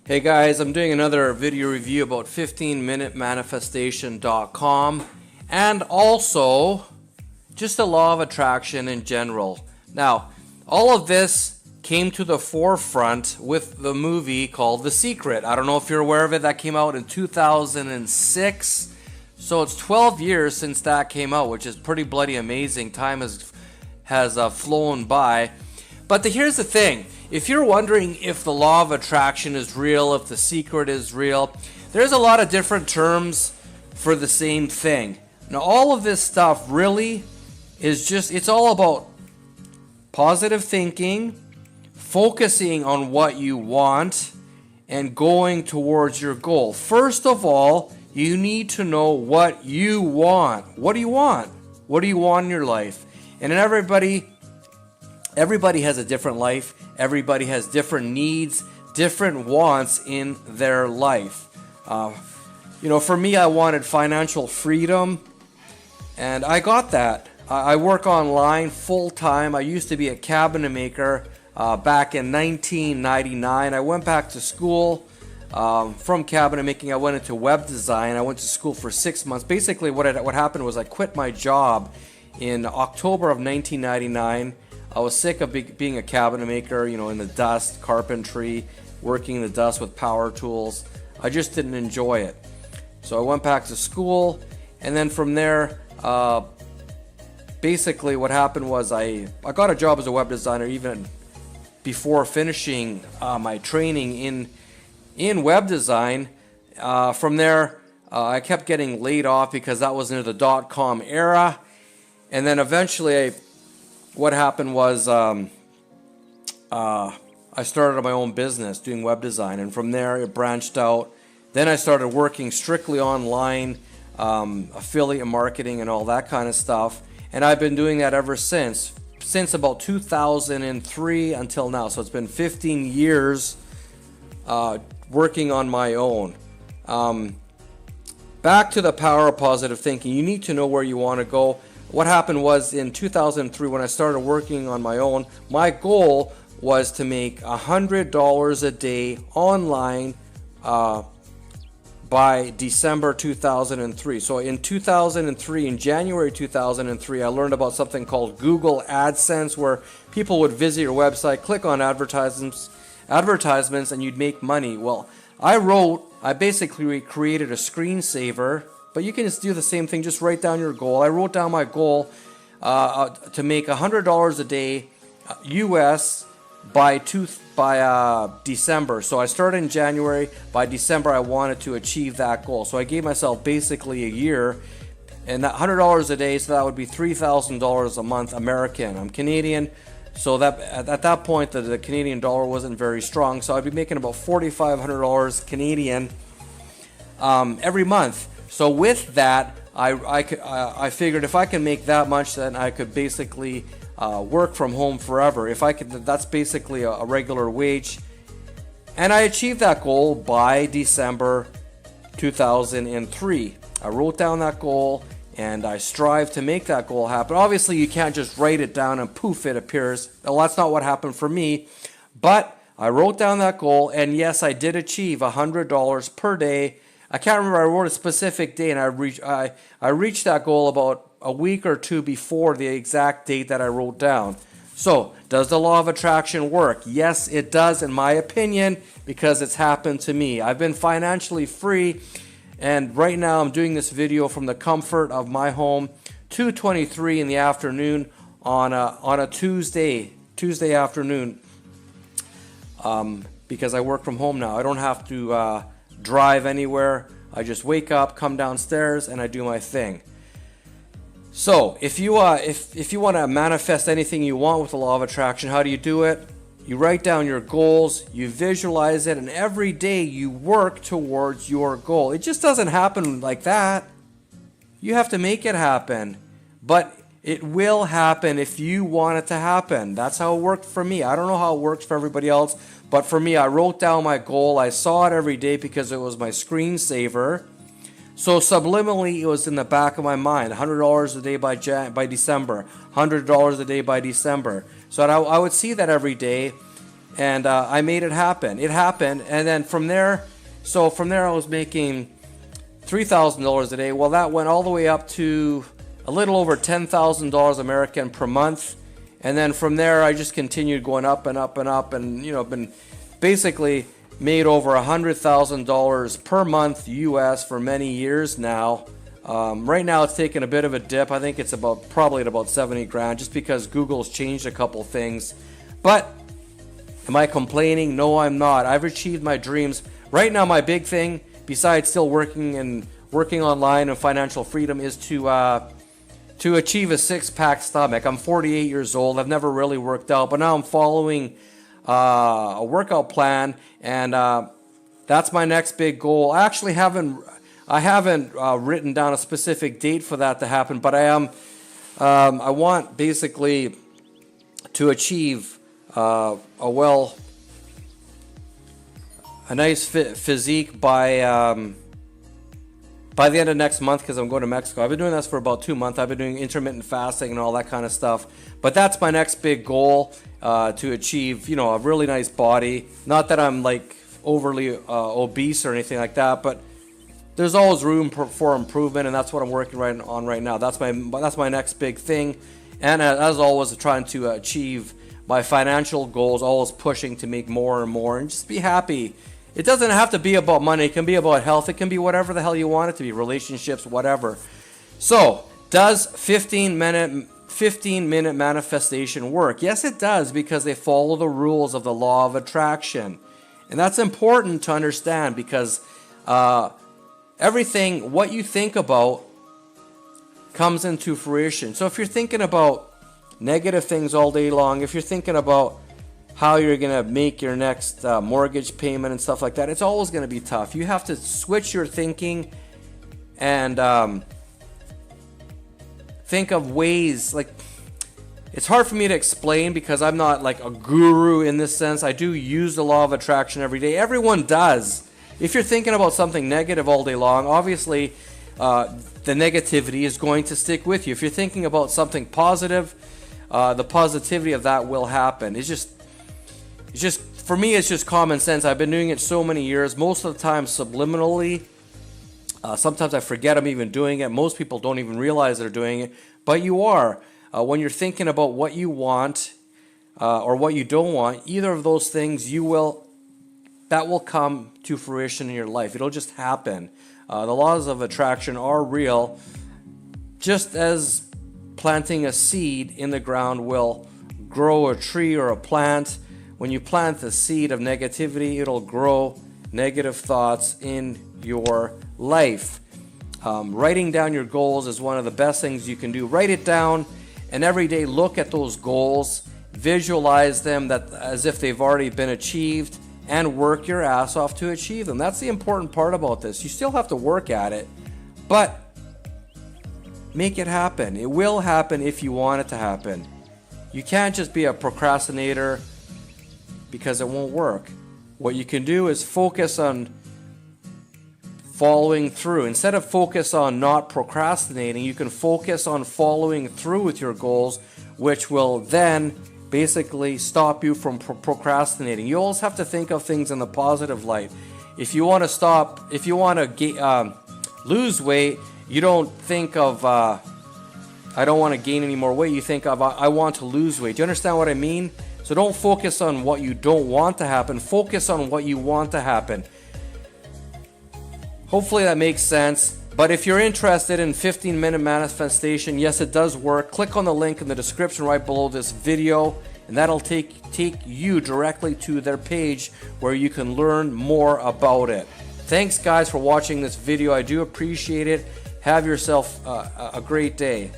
Hey guys, I'm doing another video review about 15minutemanifestation.com and also just the law of attraction in general. Now, all of this came to the forefront with the movie called The Secret. I don't know if you're aware of it. That came out in 2006. So it's 12 years since that came out, which is pretty bloody amazing. Time has flown by. But here's the thing. If you're wondering if the law of attraction is real, if the secret is real, there's a lot of different terms for the same thing. Now, all of this stuff really is it's all about positive thinking, focusing on what you want, and going towards your goal. First of all, you need to know what you want. What do you want? What do you want in your life? And everybody has a different life. Everybody has different needs, different wants in their life. For me, I wanted financial freedom, and I got that. I work online full time. I used to be a cabinet maker back in 1999. I went back to school. From cabinet making, I went into web design. I went to school for 6 months. Basically, what happened was I quit my job in October of 1999. I was sick of being a cabinet maker, in the dust, carpentry, working in the dust with power tools. I just didn't enjoy it. So I went back to school, and then from there, basically what happened was I got a job as a web designer even before finishing my training in web design. From there, I kept getting laid off because that was near the .com era. And then eventually what happened was I started my own business doing web design, and from there it branched out. Then I started working strictly online, affiliate marketing and all that kind of stuff, and I've been doing that ever since about 2003 until now. So it's been 15 years working on my own. Back to the power of positive thinking. You need to know where you want to go. What happened was in 2003 when I started working on my own, my goal was to make $100 a day online by December 2003. So in 2003, in January 2003, I learned about something called Google AdSense, where people would visit your website, click on advertisements, and you'd make money. Well, I basically created a screensaver. But you can just do the same thing. Just write down your goal. I wrote down my goal to make $100 a day US by December. So I started in January. By December, I wanted to achieve that goal. So I gave myself basically a year, and that $100 a day. So that would be $3,000 a month American. I'm Canadian, so that at that point the Canadian dollar wasn't very strong. So I'd be making about $4,500 Canadian every month. So with that, I figured if I can make that much, then I could basically work from home forever. If I could, that's basically a regular wage. And I achieved that goal by December 2003. I wrote down that goal, and I strive to make that goal happen. Obviously, you can't just write it down and poof, it appears. Well, that's not what happened for me. But I wrote down that goal, and yes, I did achieve $100 per day. I can't remember, I wrote a specific day, and I reached that goal about a week or two before the exact date that I wrote down. So, does the law of attraction work? Yes, it does, in my opinion, because it's happened to me. I've been financially free, and right now I'm doing this video from the comfort of my home, 2:23 in the afternoon on a Tuesday afternoon, because I work from home now. I don't have to drive anywhere. I just wake up, come downstairs, and I do my thing. So if you want to manifest anything you want with the law of attraction, how do you do it? You write down your goals, you visualize it, and every day you work towards your goal. It just doesn't happen like that. You have to make it happen. But it will happen if you want it to happen. That's how it worked for me. I don't know how it works for everybody else, but for me, I wrote down my goal. I saw it every day because it was my screensaver. So subliminally, it was in the back of my mind. $100 a day by December. $100 a day by December. So I would see that every day, and I made it happen. It happened, and then from there, I was making $3,000 a day. Well, that went all the way up to a little over $10,000 American per month, and then from there I just continued going up and up and up, and been basically made over $100,000 per month US for many years now. Right now it's taking a bit of a dip. I think it's probably at about 70 grand, just because Google's changed a couple things. But am I complaining? No, I'm not. I've achieved my dreams. Right now, my big thing, besides still working online and financial freedom, is to achieve a six-pack stomach. I'm 48 years old. I've never really worked out, but now I'm following a workout plan, and that's my next big goal. I actually haven't written down a specific date for that to happen, but I want basically to achieve a nice physique by the end of next month, because I'm going to Mexico. I've been doing this for about 2 months. I've been doing intermittent fasting and all that kind of stuff. But that's my next big goal, to achieve, a really nice body. Not that I'm like overly obese or anything like that, but there's always room for improvement, and that's what I'm working on right now. That's my next big thing. And as always, trying to achieve my financial goals, always pushing to make more and more, and just be happy. It doesn't have to be about money. It can be about health. It can be whatever the hell you want it to be, relationships, whatever. So, does 15-minute manifestation work? Yes, it does, because they follow the rules of the law of attraction. And that's important to understand, because everything, what you think about, comes into fruition. So if you're thinking about negative things all day long, if you're thinking about how you're going to make your next mortgage payment and stuff like that, it's always going to be tough. You have to switch your thinking and think of ways, like, it's hard for me to explain because I'm not like a guru in this sense. I do use the law of attraction every day. Everyone does. If you're thinking about something negative all day long, obviously the negativity is going to stick with you. If you're thinking about something positive, the positivity of that will happen. It's just for me, it's just common sense. I've been doing it so many years, most of the time subliminally. Sometimes I forget I'm even doing it. Most people don't even realize they're doing it, but you are. When you're thinking about what you want or what you don't want, either of those things, that will come to fruition in your life. It'll just happen. The laws of attraction are real, just as planting a seed in the ground will grow a tree or a plant. When you plant the seed of negativity, it'll grow negative thoughts in your life. Writing down your goals is one of the best things you can do. Write it down, and every day look at those goals, visualize them as if they've already been achieved, and work your ass off to achieve them. That's the important part about this. You still have to work at it, but make it happen. It will happen if you want it to happen. You can't just be a procrastinator, because it won't work. What you can do is focus on following through. Instead of focus on not procrastinating, you can focus on following through with your goals, which will then basically stop you from procrastinating. You always have to think of things in the positive light. If you want to lose weight, you don't think of I don't want to gain any more weight. You think of I want to lose weight. Do you understand what I mean? So don't focus on what you don't want to happen. Focus on what you want to happen. Hopefully that makes sense. But if you're interested in 15-minute manifestation, yes, it does work. Click on the link in the description right below this video, and that'll take you directly to their page where you can learn more about it. Thanks, guys, for watching this video. I do appreciate it. Have yourself a great day.